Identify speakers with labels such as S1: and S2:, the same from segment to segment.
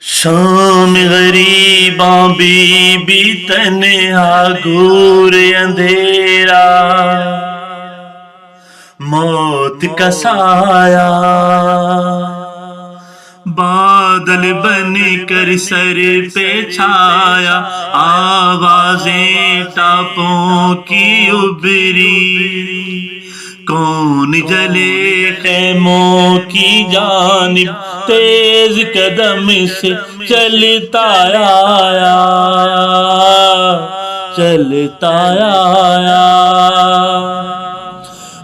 S1: شام غریباں be be تنہا گور اندھیرا، موت کا سایہ بادل بن کر سر پہ چھایا، آوازیں ٹاپوں کی ابری، کون جلے خیموں کی جانب تیز قدم سے چلتا آیا، چلتا آیا۔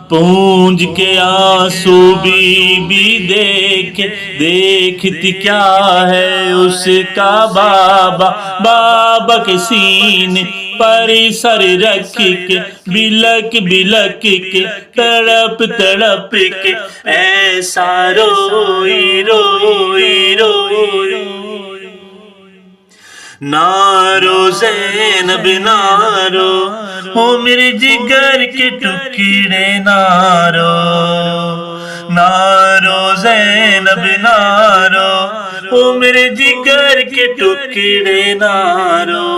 S1: پونج کے آنسو بی بی دیکھتی کیا ہے اس کا بابا، بابا کے سینے پر سر رکھ کے بلک بلک کے تڑپ تڑپ کے ایسا روئی روئی روئی۔ نارو زینب نارو، ہو میرے جگر کے ٹکڑے نارو، نارو زینب نارو، ہو میرے جگر کے ٹکڑے نارو۔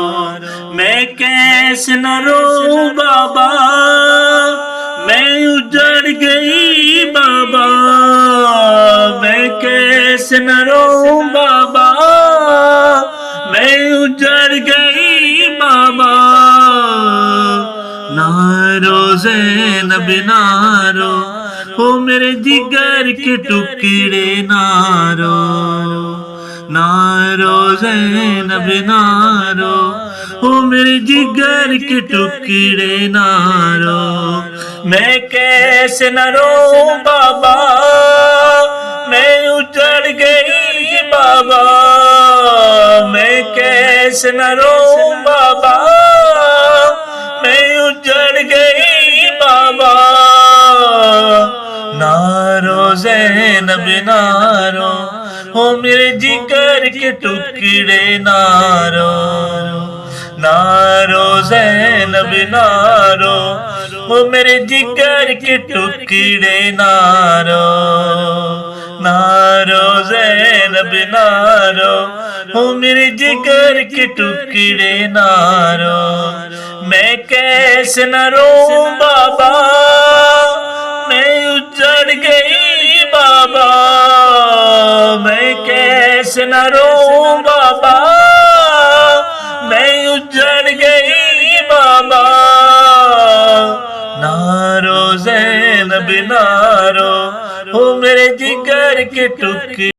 S1: میں کیسے نہ رو بابا، میں اجڑ گئی بابا، میں کیسے نہ رو بابا، میں اجڑ گئی بابا۔ نارو زینب نارو، ہو میرے جگر کے ٹکڑے نارو، نارو زینب نارو، ہو میرے جگر کے ٹکڑے نارو۔ میں کیسے نہ رو بابا، میں اجڑ گئی بابا، میں کیسے نہ رو بابا، میں اجڑ گئی بابا۔ نارو زینب نارو، ہو میرے جگر کے ٹکڑے نارو، نارو زینب نارو، ہو میرے جگر کے ٹکڑے نارو، نارو زینب نارو، ہو میرے جگر کے ٹکڑے نارو۔ میں کیسے نہ رو بابا، میں اجڑ گئی بابا، میں کیسے نہ رو بابا، میں اجڑ گئی بابا۔ نارو زینب نارو، ہو میرے جگر کے ٹکڑے